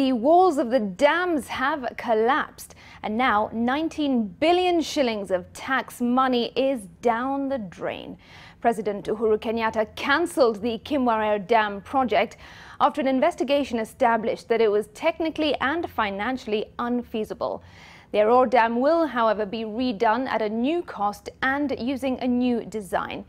The walls of the dams have collapsed, and now 19 billion shillings of tax money is down the drain. President Uhuru Kenyatta cancelled the Kimwarer Dam project after an investigation established that it was technically and financially unfeasible. The Aror Dam will, however, be redone at a new cost and using a new design.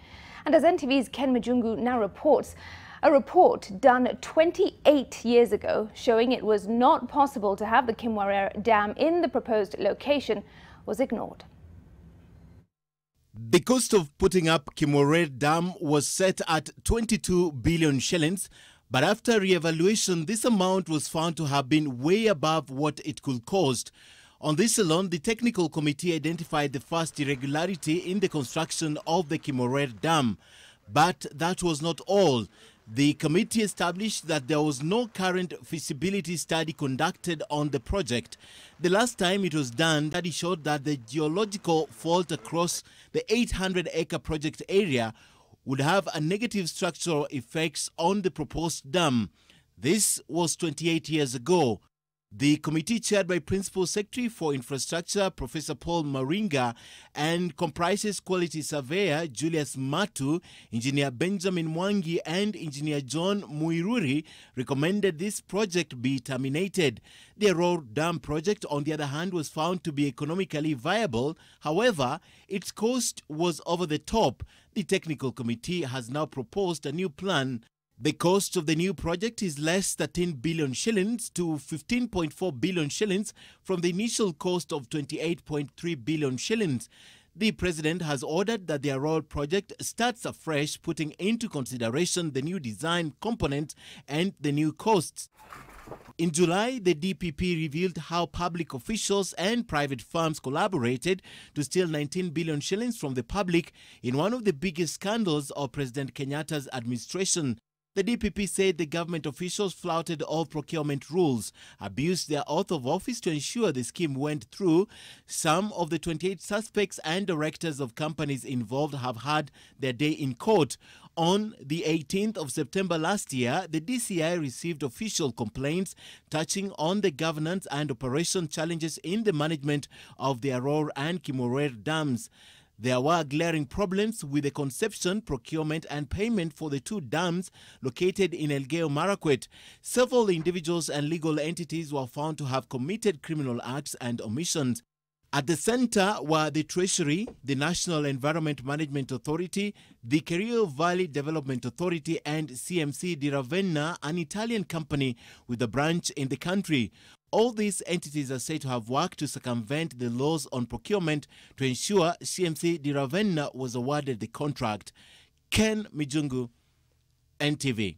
And as NTV's Ken Majungu now reports, a report done 28 years ago showing it was not possible to have the Kimwarer Dam in the proposed location was ignored. The cost of putting up Kimwarer Dam was set at 22 billion shillings, but after re-evaluation, this amount was found to have been way above what it could cost. On this alone, the technical committee identified the first irregularity in the construction of the Kimwarer Dam. But that was not all. The committee established that there was no current feasibility study conducted on the project. The last time it was done, the study showed that the geological fault across the 800-acre project area would have a negative structural effects on the proposed dam. This was 28 years ago. The committee, chaired by Principal Secretary for Infrastructure, Professor Paul Maringa, and comprises quality surveyor Julius Matu, engineer Benjamin Mwangi, and engineer John Muiruri, recommended this project be terminated. The Aror Dam project, on the other hand, was found to be economically viable. However, its cost was over the top. The technical committee has now proposed a new plan. The cost of the new project is less 13 billion shillings to 15.4 billion shillings from the initial cost of 28.3 billion shillings. The president has ordered that the Aror project starts afresh, putting into consideration the new design component and the new costs. In July, the DPP revealed how public officials and private firms collaborated to steal 19 billion shillings from the public in one of the biggest scandals of President Kenyatta's administration. The DPP said the government officials flouted all procurement rules, abused their oath of office to ensure the scheme went through. Some of the 28 suspects and directors of companies involved have had their day in court. On the 18th of September last year, the DCI received official complaints touching on the governance and operation challenges in the management of the Aror and Kimwarer dams. There were glaring problems with the conception, procurement and payment for the two dams located in Elgeyo Marakwet. Several individuals and legal entities were found to have committed criminal acts and omissions. At the center were the Treasury, the National Environment Management Authority, the Kerio Valley Development Authority and CMC di Ravenna, an Italian company with a branch in the country. All these entities are said to have worked to circumvent the laws on procurement to ensure CMC di Ravenna was awarded the contract. Ken Mijungu, NTV.